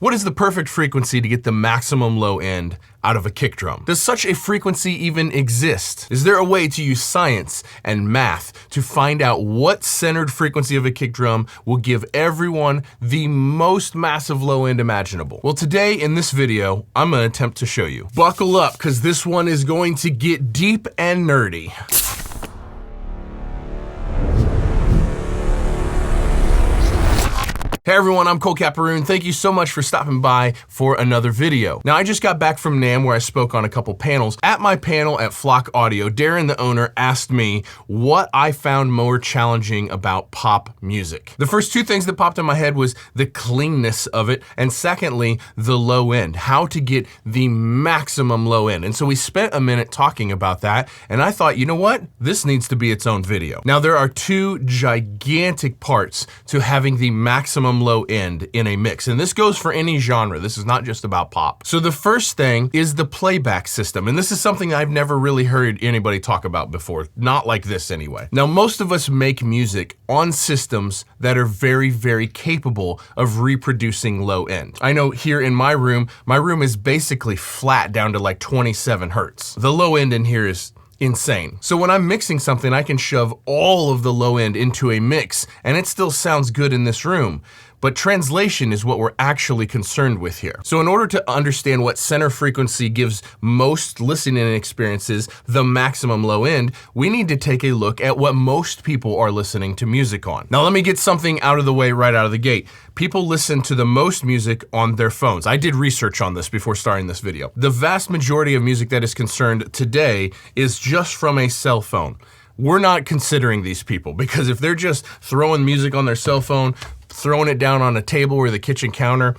What is the perfect frequency to get the maximum low end out of a kick drum? Does such a frequency even exist? Is there a way to use science and math to find out what centered frequency of a kick drum will give everyone the most massive low end imaginable? Well, today in this video, I'm gonna attempt to show you. Buckle up, because this one is going to get deep and nerdy. Hey everyone, I'm Cole Caparoon. Thank you so much for stopping by for another video. Now, I just got back from NAMM where I spoke on a couple panels. At my panel at Flock Audio, Darren, the owner, asked me what I found more challenging about pop music. The first two things that popped in my head was the cleanness of it, and secondly, the low end, how to get the maximum low end. And so we spent a minute talking about that, and I thought, you know what? This needs to be its own video. Now, there are two gigantic parts to having the maximum low end in a mix, and this goes for any genre. This is not just about pop. So the first thing is the playback system, and this is something I've never really heard anybody talk about before, not like this anyway. Now, most of us make music on systems that are very, very capable of reproducing low end. I know here in my room is basically flat down to like 27 hertz. The low end in here is insane. So when I'm mixing something, I can shove all of the low end into a mix and it still sounds good in this room. But translation is what we're actually concerned with here. So in order to understand what center frequency gives most listening experiences the maximum low end, we need to take a look at what most people are listening to music on. Now let me get something out of the way right out of the gate. People listen to the most music on their phones. I did research on this before starting this video. The vast majority of music that is concerned today is just from a cell phone. We're not considering these people because if they're just throwing music on their cell phone, throwing it down on a table or the kitchen counter,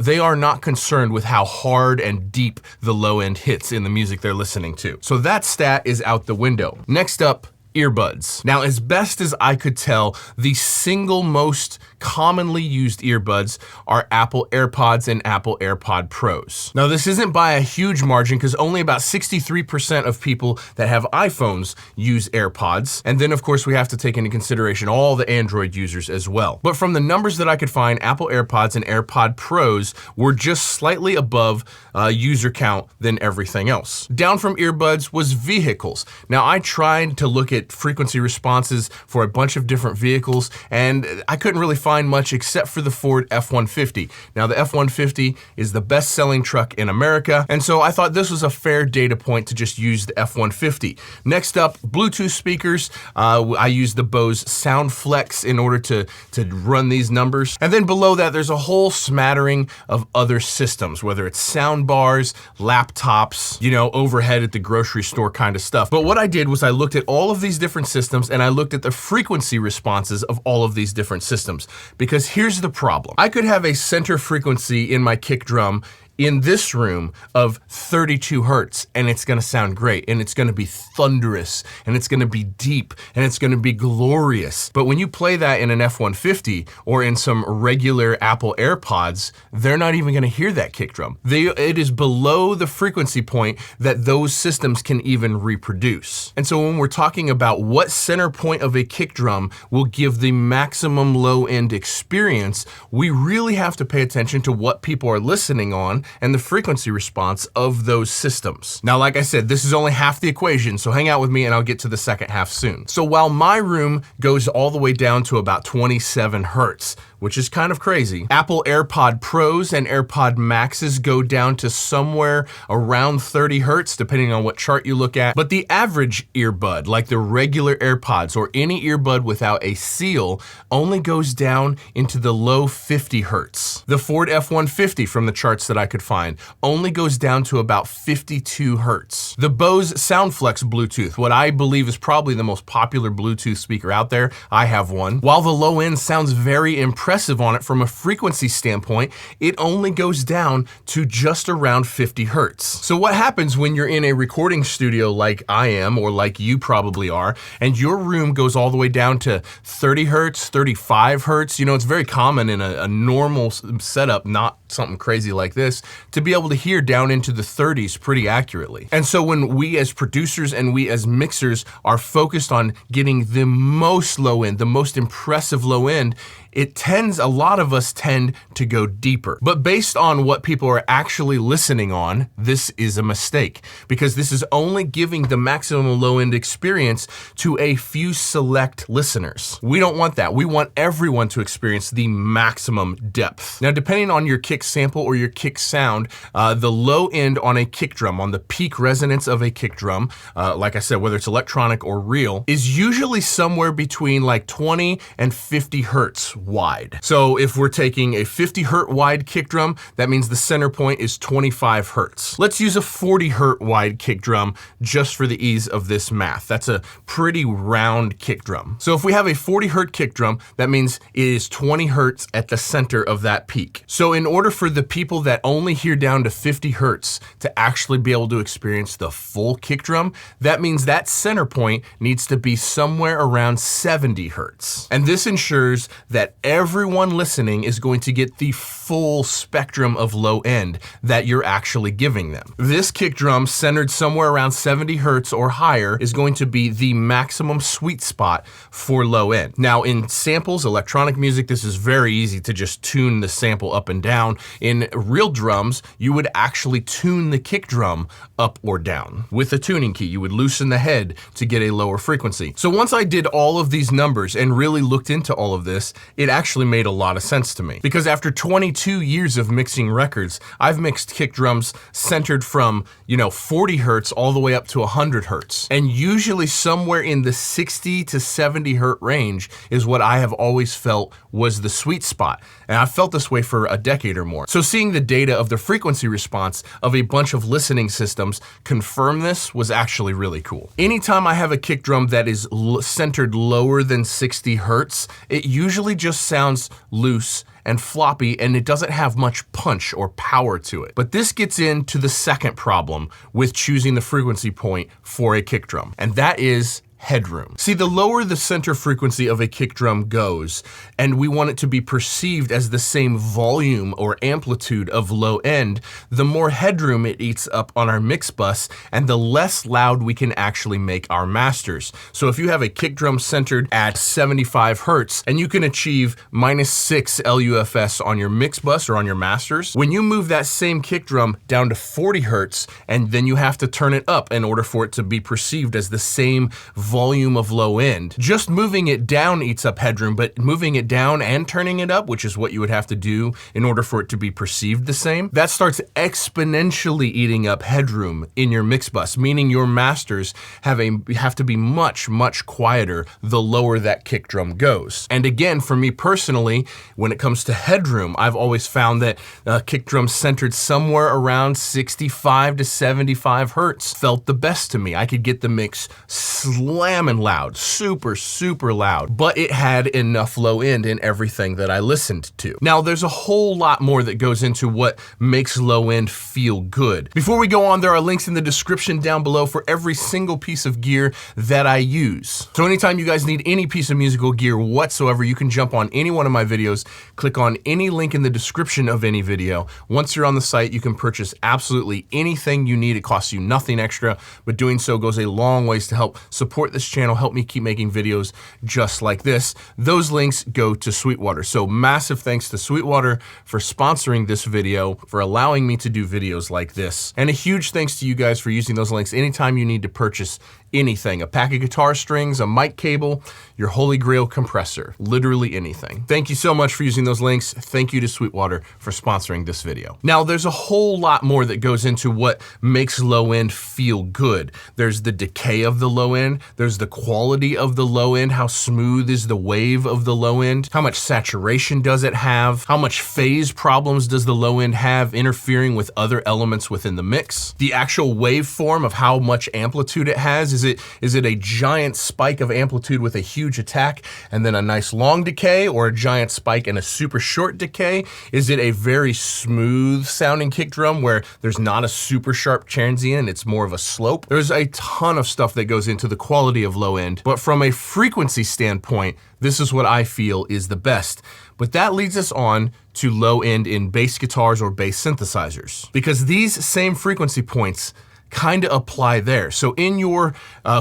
they are not concerned with how hard and deep the low end hits in the music they're listening to. So that stat is out the window. Next up, earbuds. Now, as best as I could tell, the single most commonly used earbuds are Apple AirPods and Apple AirPod Pros. Now, this isn't by a huge margin because only about 63% of people that have iPhones use AirPods. And then, of course, we have to take into consideration all the Android users as well. But from the numbers that I could find, Apple AirPods and AirPod Pros were just slightly above user count than everything else. Down from earbuds was vehicles. Now, I tried to look at frequency responses for a bunch of different vehicles, and I couldn't really find much except for the Ford F-150. Now, the F-150 is the best-selling truck in America, and so I thought this was a fair data point to just use the F-150. Next up, Bluetooth speakers. I used the Bose SoundFlex in order to run these numbers. And then below that, there's a whole smattering of other systems, whether it's sound bars, laptops, you know, overhead at the grocery store kind of stuff. But what I did was I looked at all of these different systems and I looked at the frequency responses of all of these different systems. Because here's the problem. I could have a center frequency in my kick drum in this room of 32 hertz, and it's gonna sound great, and it's gonna be thunderous, and it's gonna be deep, and it's gonna be glorious. But when you play that in an F-150 or in some regular Apple AirPods, they're not even gonna hear that kick drum. It is below the frequency point that those systems can even reproduce. And so when we're talking about what center point of a kick drum will give the maximum low end experience, we really have to pay attention to what people are listening on and the frequency response of those systems. Now, like I said, this is only half the equation, so hang out with me and I'll get to the second half soon. So while my room goes all the way down to about 27 hertz, which is kind of crazy, Apple AirPod Pros and AirPod Maxes go down to somewhere around 30 hertz, depending on what chart you look at. But the average earbud, like the regular AirPods or any earbud without a seal, only goes down into the low 50 hertz. The Ford F-150, from the charts that I could find, only goes down to about 52 hertz. The Bose SoundFlex Bluetooth, what I believe is probably the most popular Bluetooth speaker out there, I have one. While the low end sounds very impressive on it from a frequency standpoint, it only goes down to just around 50 hertz. So what happens when you're in a recording studio like I am, or like you probably are, and your room goes all the way down to 30 hertz, 35 hertz? You know, it's very common in a normal setup, not something crazy like this, to be able to hear down into the 30s pretty accurately. And so when we as producers and we as mixers are focused on getting the most low end, the most impressive low end, a lot of us tend to go deeper. But based on what people are actually listening on, this is a mistake, because this is only giving the maximum low end experience to a few select listeners. We don't want that. We want everyone to experience the maximum depth. Now, depending on your kick sample or your kick sound, the low end on a kick drum, on the peak resonance of a kick drum, like I said, whether it's electronic or real, is usually somewhere between like 20 and 50 hertz wide. So if we're taking a 50 hertz wide kick drum, that means the center point is 25 hertz. Let's use a 40 hertz wide kick drum just for the ease of this math. That's a pretty round kick drum. So if we have a 40 hertz kick drum, that means it is 20 hertz at the center of that peak. So in order for the people that only hear down to 50 hertz to actually be able to experience the full kick drum, that means that center point needs to be somewhere around 70 hertz. And this ensures that everyone listening is going to get the full spectrum of low end that you're actually giving them. This kick drum centered somewhere around 70 hertz or higher is going to be the maximum sweet spot for low end. Now in samples, electronic music, this is very easy to just tune the sample up and down. In real drums, you would actually tune the kick drum up or down. With a tuning key, you would loosen the head to get a lower frequency. So once I did all of these numbers and really looked into all of this, it actually made a lot of sense to me. Because after 22 years of mixing records, I've mixed kick drums centered from, 40 hertz all the way up to 100 hertz. And usually somewhere in the 60 to 70 hertz range is what I have always felt was the sweet spot. And I've felt this way for a decade or more. So seeing the data of the frequency response of a bunch of listening systems confirm this was actually really cool. Anytime I have a kick drum that is centered lower than 60 hertz, it usually just sounds loose and floppy, and it doesn't have much punch or power to it. But this gets into the second problem with choosing the frequency point for a kick drum, and that is headroom. See, the lower the center frequency of a kick drum goes, and we want it to be perceived as the same volume or amplitude of low end, the more headroom it eats up on our mix bus, and the less loud we can actually make our masters. So if you have a kick drum centered at 75 hertz, and you can achieve -6 LUFS on your mix bus or on your masters, when you move that same kick drum down to 40 hertz, and then you have to turn it up in order for it to be perceived as the same volume of low end. Just moving it down eats up headroom, but moving it down and turning it up, which is what you would have to do in order for it to be perceived the same, that starts exponentially eating up headroom in your mix bus, meaning your masters have to be much, much quieter the lower that kick drum goes. And again, for me personally, when it comes to headroom, I've always found that kick drums centered somewhere around 65 to 75 hertz felt the best to me. I could get the mix slamming loud, super, super loud, but it had enough low end in everything that I listened to. Now, there's a whole lot more that goes into what makes low end feel good. Before we go on, there are links in the description down below for every single piece of gear that I use. So anytime you guys need any piece of musical gear whatsoever, you can jump on any one of my videos, click on any link in the description of any video. Once you're on the site, you can purchase absolutely anything you need. It costs you nothing extra, but doing so goes a long ways to help support this channel, help me keep making videos just like this. Those links go to Sweetwater. So massive thanks to Sweetwater for sponsoring this video, for allowing me to do videos like this. And a huge thanks to you guys for using those links anytime you need to purchase anything, a pack of guitar strings, a mic cable, your holy grail compressor, literally anything. Thank you so much for using those links. Thank you to Sweetwater for sponsoring this video. Now, there's a whole lot more that goes into what makes low end feel good. There's the decay of the low end, there's the quality of the low end, how smooth is the wave of the low end, how much saturation does it have, how much phase problems does the low end have interfering with other elements within the mix, the actual waveform of how much amplitude it has. Is it a giant spike of amplitude with a huge attack and then a nice long decay, or a giant spike and a super short decay? Is it a very smooth sounding kick drum where there's not a super sharp transient, it's more of a slope? There's a ton of stuff that goes into the quality of low end, but from a frequency standpoint, this is what I feel is the best. But that leads us on to low end in bass guitars or bass synthesizers, because these same frequency points kind of apply there. So in your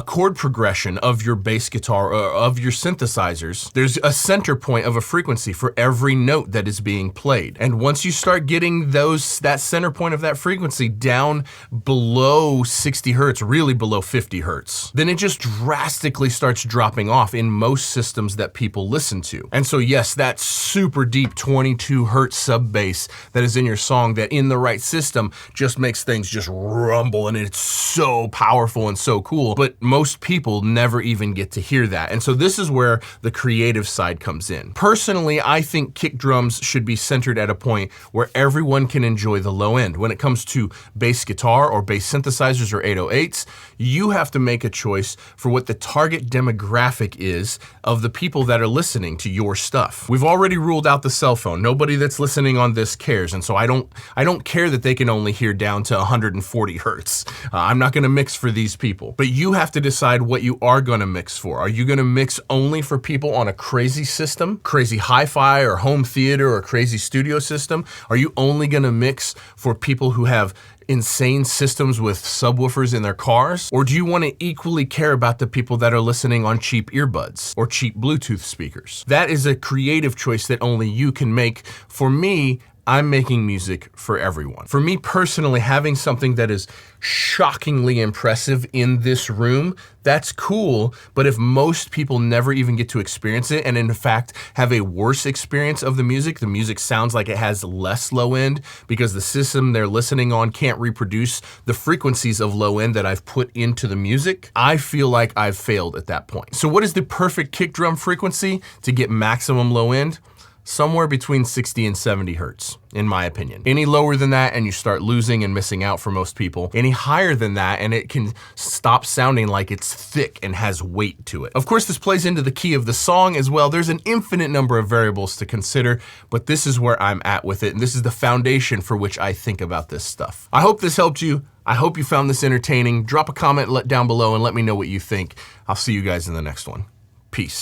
chord progression of your bass guitar or of your synthesizers, there's a center point of a frequency for every note that is being played. And once you start getting that center point of that frequency down below 60 hertz, really below 50 hertz, then it just drastically starts dropping off in most systems that people listen to. And so yes, that super deep 22 hertz sub bass that is in your song, that in the right system just makes things just rumble, and it's so powerful and so cool, but most people never even get to hear that. And so this is where the creative side comes in. Personally, I think kick drums should be centered at a point where everyone can enjoy the low end. When it comes to bass guitar or bass synthesizers or 808s, you have to make a choice for what the target demographic is of the people that are listening to your stuff. We've already ruled out the cell phone. Nobody that's listening on this cares, and so I don't care that they can only hear down to 140 hertz. I'm not gonna mix for these people. But you have to decide what you are gonna mix for. Are you gonna mix only for people on a crazy system, crazy hi-fi or home theater or crazy studio system? Are you only gonna mix for people who have insane systems with subwoofers in their cars? Or do you want to equally care about the people that are listening on cheap earbuds or cheap Bluetooth speakers? That is a creative choice that only you can make. For me, I'm making music for everyone. For me personally, having something that is shockingly impressive in this room, that's cool, but if most people never even get to experience it, and in fact have a worse experience of the music sounds like it has less low end because the system they're listening on can't reproduce the frequencies of low end that I've put into the music, I feel like I've failed at that point. So what is the perfect kick drum frequency to get maximum low end? Somewhere between 60 and 70 hertz, in my opinion. Any lower than that and you start losing and missing out for most people. Any higher than that and it can stop sounding like it's thick and has weight to it. Of course, this plays into the key of the song as well. There's an infinite number of variables to consider, but this is where I'm at with it, and this is the foundation for which I think about this stuff. I hope this helped you. I hope you found this entertaining. Drop a comment down below and let me know what you think. I'll see you guys in the next one. Peace.